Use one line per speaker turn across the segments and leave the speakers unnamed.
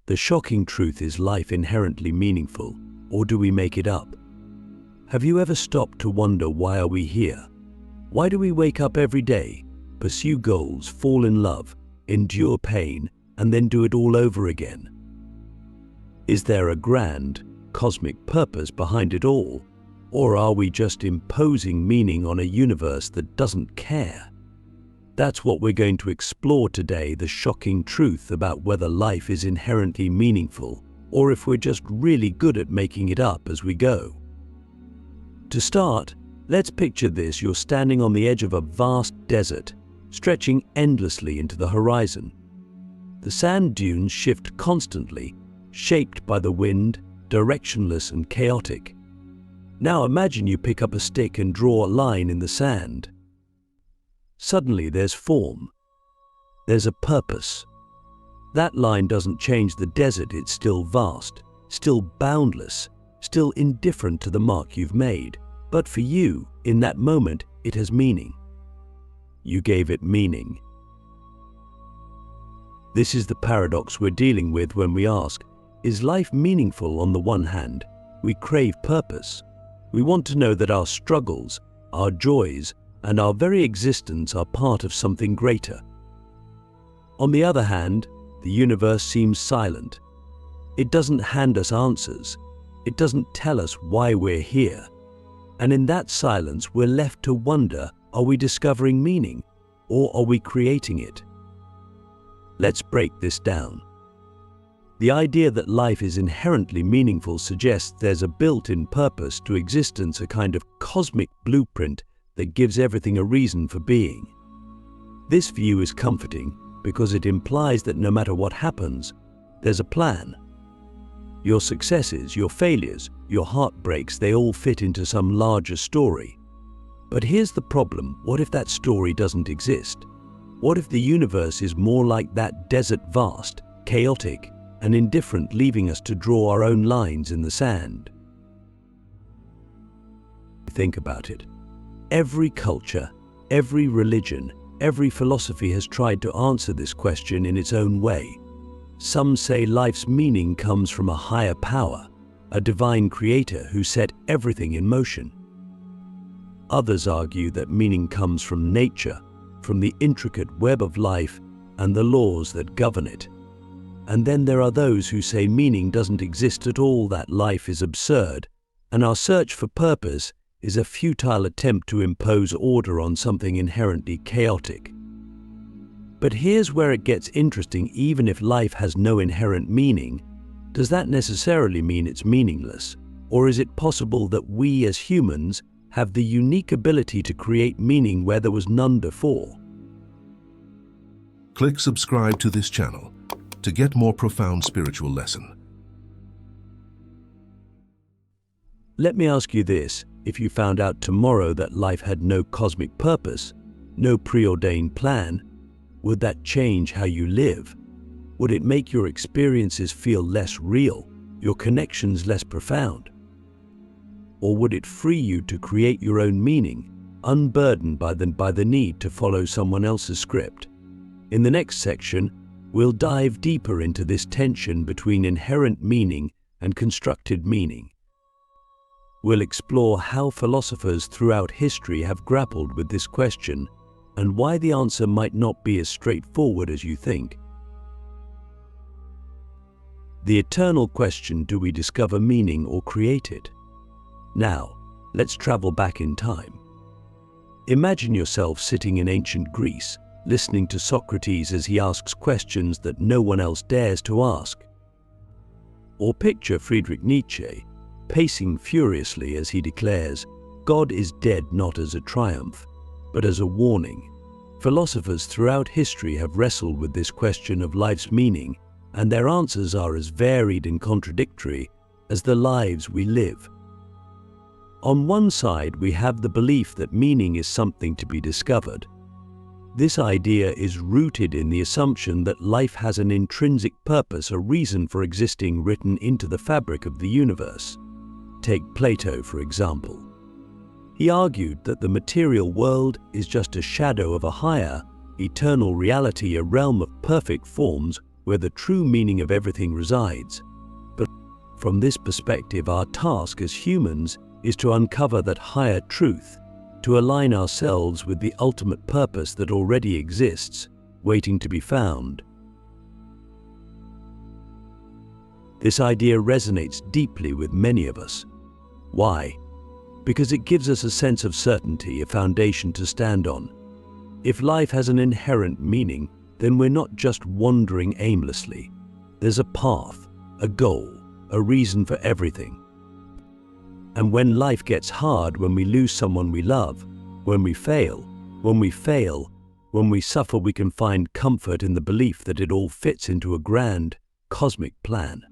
The shocking truth is life inherently meaningful, or do we make it up? Have you ever stopped to wonder, why are we here? Why do we wake up every day, pursue goals, fall in love, endure pain, and then do it all over again? Is there a grand, cosmic purpose behind it all, or are we just imposing meaning on a universe that doesn't care? That's what we're going to explore today, the shocking truth about whether life is inherently meaningful, or if we're just really good at making it up as we go. To start, let's picture this. You're standing on the edge of a vast desert, stretching endlessly into the horizon. The sand dunes shift constantly, shaped by the wind, directionless and chaotic. Now imagine you pick up a stick and draw a line in the sand. Suddenly there's form. There's a purpose. That line doesn't change the desert. It's still vast, still boundless, still indifferent to the mark you've made. But for you, in that moment, it has meaning. You gave it meaning. This is the paradox we're dealing with when we ask, is life meaningful? On the one hand, we crave purpose. We want to know that our struggles, our joys, and our very existence are part of something greater. On the other hand, the universe seems silent. It doesn't hand us answers. It doesn't tell us why we're here. And in that silence, we're left to wonder, are we discovering meaning, or are we creating it? Let's break this down. The idea that life is inherently meaningful suggests there's a built-in purpose to existence, a kind of cosmic blueprint that gives everything a reason for being. This view is comforting because it implies that no matter what happens, there's a plan. Your successes, your failures, your heartbreaks, they all fit into some larger story. But here's the problem. What if that story doesn't exist? What if the universe is more like that desert, vast, chaotic, and indifferent, leaving us to draw our own lines in the sand? Think about it. Every culture, every religion, every philosophy has tried to answer this question in its own way. Some say life's meaning comes from a higher power, a divine creator who set everything in motion. Others argue that meaning comes from nature, from the intricate web of life and the laws that govern it. And then there are those who say meaning doesn't exist at all, that life is absurd, and our search for purpose is a futile attempt to impose order on something inherently chaotic. But here's where it gets interesting. Even if life has no inherent meaning, does that necessarily mean it's meaningless? Or is it possible that we as humans have the unique ability to create meaning where there was none before?
Click subscribe to this channel to get more profound spiritual lesson.
Let me ask you this. If you found out tomorrow that life had no cosmic purpose, no preordained plan, would that change how you live? Would it make your experiences feel less real, your connections less profound? Or would it free you to create your own meaning, unburdened by the need to follow someone else's script? In the next section, we'll dive deeper into this tension between inherent meaning and constructed meaning. We'll explore how philosophers throughout history have grappled with this question and why the answer might not be as straightforward as you think. The eternal question, do we discover meaning or create it? Now, let's travel back in time. Imagine yourself sitting in ancient Greece, listening to Socrates as he asks questions that no one else dares to ask. Or picture Friedrich Nietzsche, pacing furiously as he declares, God is dead not as a triumph, but as a warning. Philosophers throughout history have wrestled with this question of life's meaning, and their answers are as varied and contradictory as the lives we live. On one side, we have the belief that meaning is something to be discovered. This idea is rooted in the assumption that life has an intrinsic purpose, a reason for existing written into the fabric of the universe. Take Plato, for example. He argued that the material world is just a shadow of a higher, eternal reality, a realm of perfect forms where the true meaning of everything resides. But from this perspective, our task as humans is to uncover that higher truth, to align ourselves with the ultimate purpose that already exists, waiting to be found. This idea resonates deeply with many of us. Why? Because it gives us a sense of certainty, a foundation to stand on. If life has an inherent meaning, then we're not just wandering aimlessly. There's a path, a goal, a reason for everything. And when life gets hard, when we lose someone we love, when we fail, when we suffer, we can find comfort in the belief that it all fits into a grand, cosmic plan.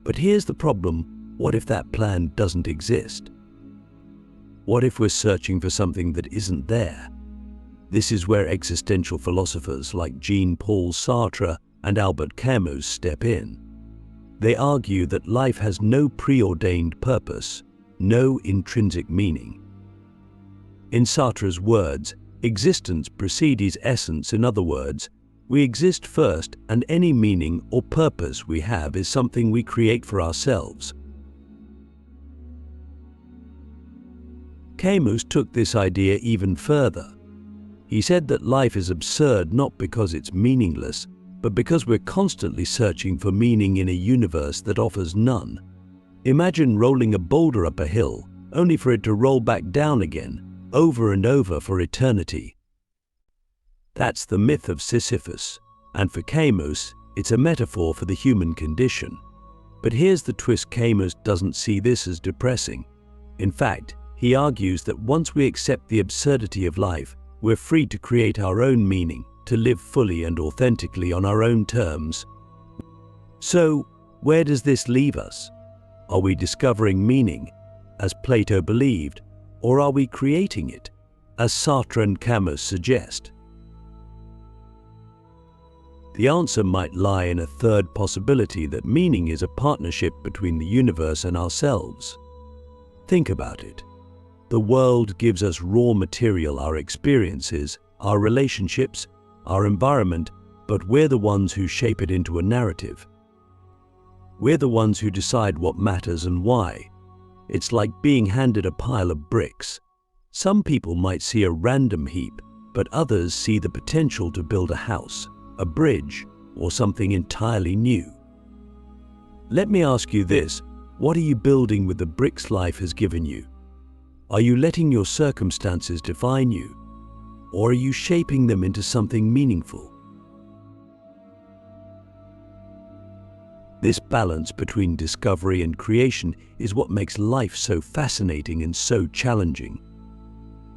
But here's the problem: what if that plan doesn't exist? What if we're searching for something that isn't there? This is where existential philosophers like Jean-Paul Sartre and Albert Camus step in. They argue that life has no preordained purpose, no intrinsic meaning. In Sartre's words, existence precedes essence. In other words, we exist first, and any meaning or purpose we have is something we create for ourselves. Camus took this idea even further. He said that life is absurd not because it's meaningless, but because we're constantly searching for meaning in a universe that offers none. Imagine rolling a boulder up a hill, only for it to roll back down again, over and over for eternity. That's the myth of Sisyphus, and for Camus, it's a metaphor for the human condition. But here's the twist: Camus doesn't see this as depressing. In fact, he argues that once we accept the absurdity of life, we're free to create our own meaning, to live fully and authentically on our own terms. So, where does this leave us? Are we discovering meaning, as Plato believed, or are we creating it, as Sartre and Camus suggest? The answer might lie in a third possibility: that meaning is a partnership between the universe and ourselves. Think about it. The world gives us raw material, our experiences, our relationships, our environment, but we're the ones who shape it into a narrative. We're the ones who decide what matters and why. It's like being handed a pile of bricks. Some people might see a random heap, but others see the potential to build a house, a bridge, or something entirely new. Let me ask you this: what are you building with the bricks life has given you? Are you letting your circumstances define you, or are you shaping them into something meaningful? This balance between discovery and creation is what makes life so fascinating and so challenging.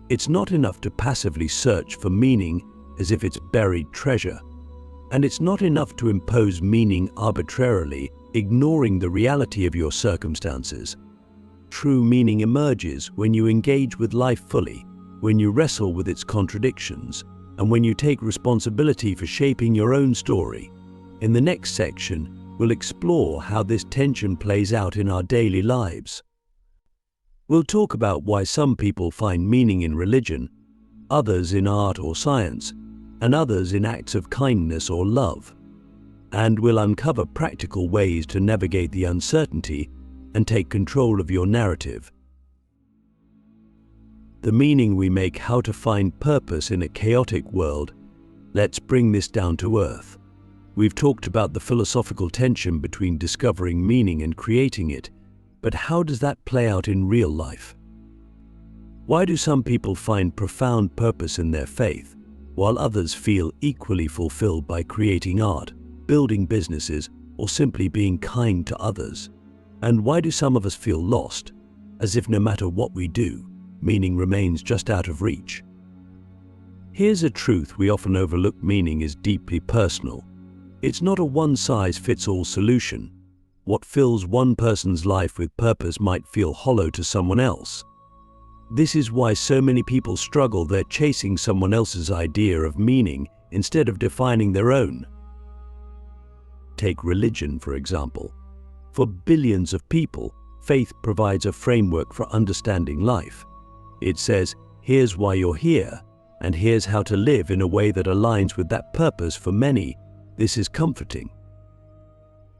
It's not enough to passively search for meaning as if it's buried treasure. And it's not enough to impose meaning arbitrarily, ignoring the reality of your circumstances. True meaning emerges when you engage with life fully, when you wrestle with its contradictions, and when you take responsibility for shaping your own story. In the next section, we'll explore how this tension plays out in our daily lives. We'll talk about why some people find meaning in religion, others in art or science, and others in acts of kindness or love. And we'll uncover practical ways to navigate the uncertainty and take control of your narrative. The meaning we make, how to find purpose in a chaotic world. Let's bring this down to earth. We've talked about the philosophical tension between discovering meaning and creating it, but how does that play out in real life? Why do some people find profound purpose in their faith, while others feel equally fulfilled by creating art, building businesses, or simply being kind to others? And why do some of us feel lost, as if no matter what we do, meaning remains just out of reach? Here's a truth we often overlook: meaning is deeply personal. It's not a one-size-fits-all solution. What fills one person's life with purpose might feel hollow to someone else. This is why so many people struggle. They're chasing someone else's idea of meaning instead of defining their own. Take religion, for example. For billions of people, faith provides a framework for understanding life. It says, here's why you're here, and here's how to live in a way that aligns with that purpose. For many, This is comforting.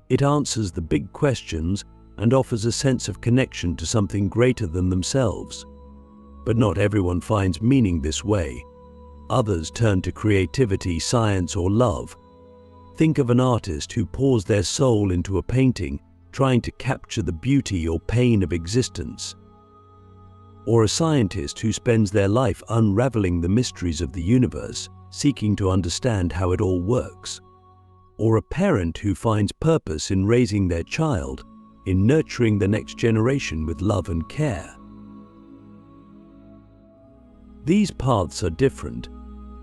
It answers the big questions and offers a sense of connection to something greater than themselves. But not everyone finds meaning this way. Others turn to creativity, science, or love. Think of an artist who pours their soul into a painting, trying to capture the beauty or pain of existence. Or a scientist who spends their life unraveling the mysteries of the universe, seeking to understand how it all works. Or a parent who finds purpose in raising their child, in nurturing the next generation with love and care. These paths are different,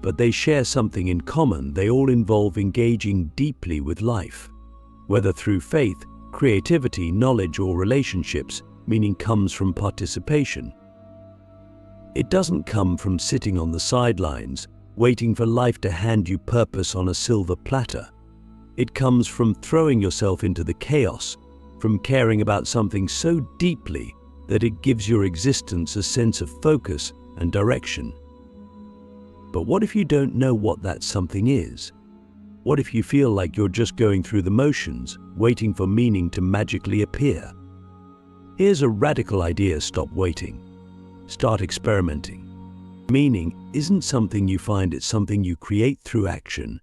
but they share something in common. They all involve engaging deeply with life. Whether through faith, creativity, knowledge, or relationships, meaning comes from participation. It doesn't come from sitting on the sidelines, waiting for life to hand you purpose on a silver platter. It comes from throwing yourself into the chaos, from caring about something so deeply that it gives your existence a sense of focus and direction. But what if you don't know what that something is? What if you feel like you're just going through the motions, waiting for meaning to magically appear? Here's a radical idea: stop waiting. Start experimenting. Meaning isn't something you find, it's something you create through action.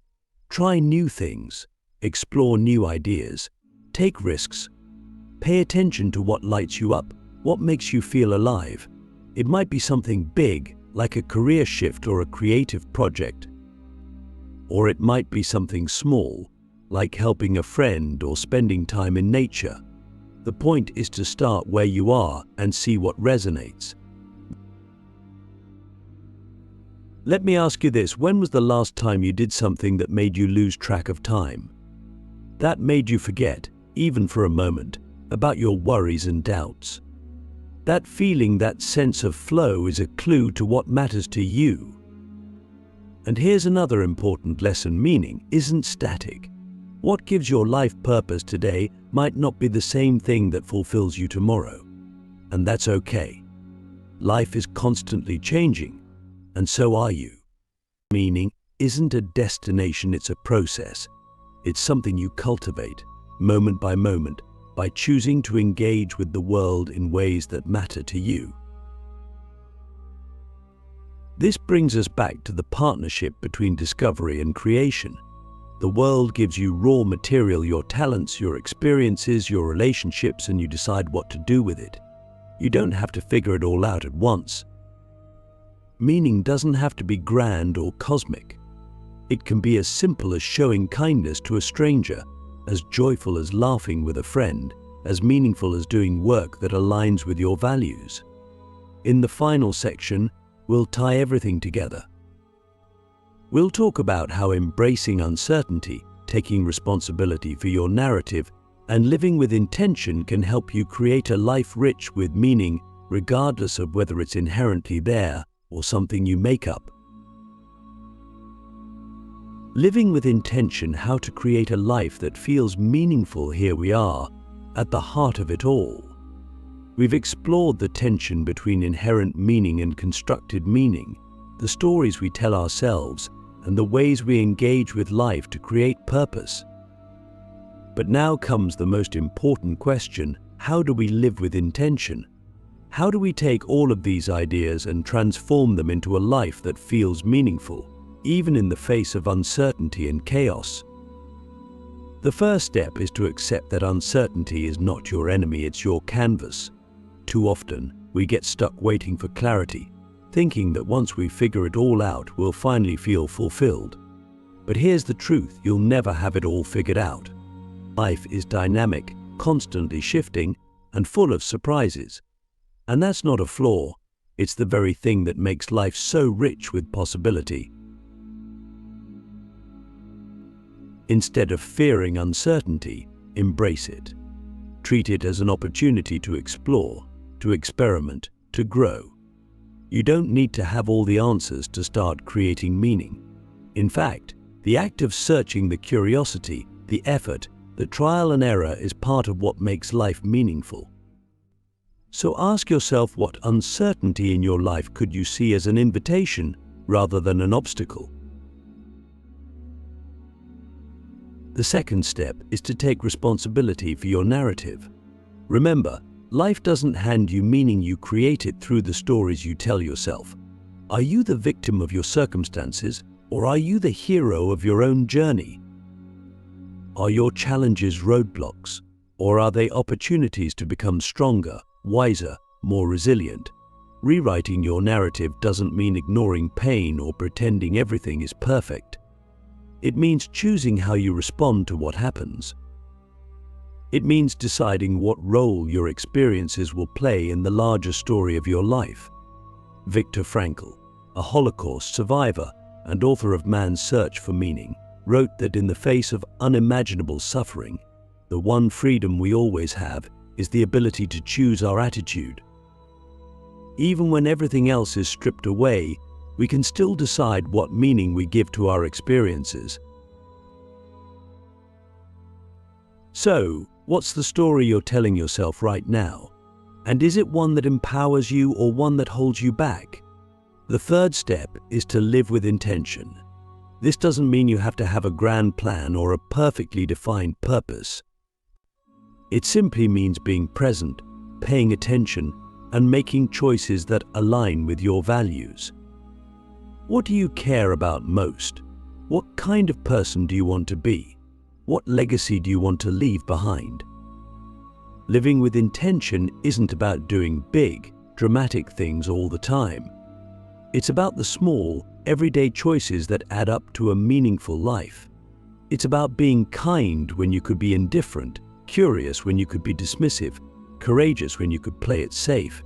Try new things, explore new ideas, take risks. Pay attention to what lights you up, what makes you feel alive. It might be something big, like a career shift or a creative project. Or it might be something small, like helping a friend or spending time in nature. The point is to start where you are and see what resonates. Let me ask you this: when was the last time you did something that made you lose track of time? That made you forget, even for a moment, about your worries and doubts. That feeling, that sense of flow, is a clue to what matters to you. And here's another important lesson: meaning isn't static. What gives your life purpose today might not be the same thing that fulfills you tomorrow. And that's okay. Life is constantly changing, and so are you. Meaning isn't a destination, it's a process. It's something you cultivate, moment by moment, by choosing to engage with the world in ways that matter to you. This brings us back to the partnership between discovery and creation. The world gives you raw material, your talents, your experiences, your relationships, and you decide what to do with it. You don't have to figure it all out at once. Meaning doesn't have to be grand or cosmic. It can be as simple as showing kindness to a stranger, as joyful as laughing with a friend, as meaningful as doing work that aligns with your values. In the final section, we'll tie everything together. We'll talk about how embracing uncertainty, taking responsibility for your narrative, and living with intention can help you create a life rich with meaning, regardless of whether it's inherently there or something you make up. Living with intention, how to create a life that feels meaningful. Here we are, at the heart of it all. We've explored the tension between inherent meaning and constructed meaning, the stories we tell ourselves, and the ways we engage with life to create purpose. But now comes the most important question: how do we live with intention? How do we take all of these ideas and transform them into a life that feels meaningful, even in the face of uncertainty and chaos? The first step is to accept that uncertainty is not your enemy, it's your canvas. Too often, we get stuck waiting for clarity, thinking that once we figure it all out, we'll finally feel fulfilled. But here's the truth: you'll never have it all figured out. Life is dynamic, constantly shifting, and full of surprises. And that's not a flaw, it's the very thing that makes life so rich with possibility. Instead of fearing uncertainty, embrace it. Treat it as an opportunity to explore, to experiment, to grow. You don't need to have all the answers to start creating meaning. In fact, the act of searching, the curiosity, the effort, the trial and error is part of what makes life meaningful. So ask yourself, what uncertainty in your life could you see as an invitation rather than an obstacle? The second step is to take responsibility for your narrative. Remember, life doesn't hand you meaning, you create it through the stories you tell yourself. Are you the victim of your circumstances, or are you the hero of your own journey? Are your challenges roadblocks, or are they opportunities to become stronger, wiser, more resilient? Rewriting your narrative doesn't mean ignoring pain or pretending everything is perfect. It means choosing how you respond to what happens. It means deciding what role your experiences will play in the larger story of your life. Viktor Frankl, a Holocaust survivor and author of Man's Search for Meaning, wrote that in the face of unimaginable suffering, the one freedom we always have is the ability to choose our attitude. Even when everything else is stripped away, we can still decide what meaning we give to our experiences. So, what's the story you're telling yourself right now? And is it one that empowers you or one that holds you back? The third step is to live with intention. This doesn't mean you have to have a grand plan or a perfectly defined purpose. It simply means being present, paying attention, and making choices that align with your values. What do you care about most? What kind of person do you want to be? What legacy do you want to leave behind? Living with intention isn't about doing big, dramatic things all the time. It's about the small, everyday choices that add up to a meaningful life. It's about being kind when you could be indifferent, curious when you could be dismissive, courageous when you could play it safe.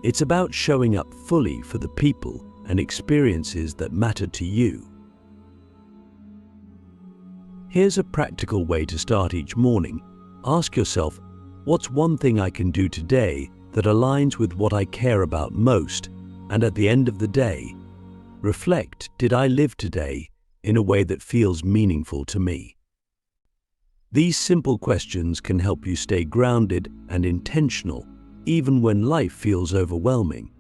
It's about showing up fully for the people and experiences that matter to you. Here's a practical way to start each morning. Ask yourself, what's one thing I can do today that aligns with what I care about most? And at the end of the day, reflect, did I live today in a way that feels meaningful to me? These simple questions can help you stay grounded and intentional, even when life feels overwhelming.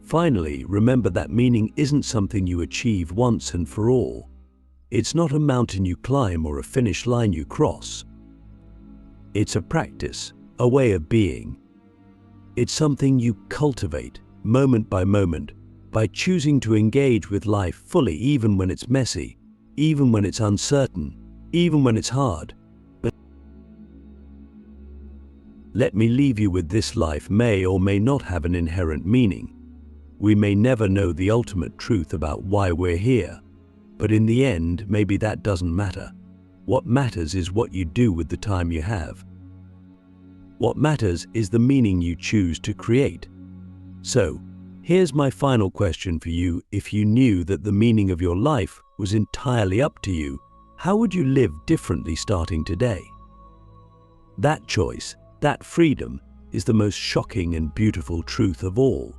Finally, remember that meaning isn't something you achieve once and for all. It's not a mountain you climb or a finish line you cross. It's a practice, a way of being. It's something you cultivate, moment by moment, by choosing to engage with life fully even when it's messy, even when it's uncertain, even when it's hard. But let me leave you with this: life may or may not have an inherent meaning. We may never know the ultimate truth about why we're here, but in the end, maybe that doesn't matter. What matters is what you do with the time you have. What matters is the meaning you choose to create. So, here's my final question for you. If you knew that the meaning of your life was entirely up to you, how would you live differently starting today? That choice, that freedom, is the most shocking and beautiful truth of all.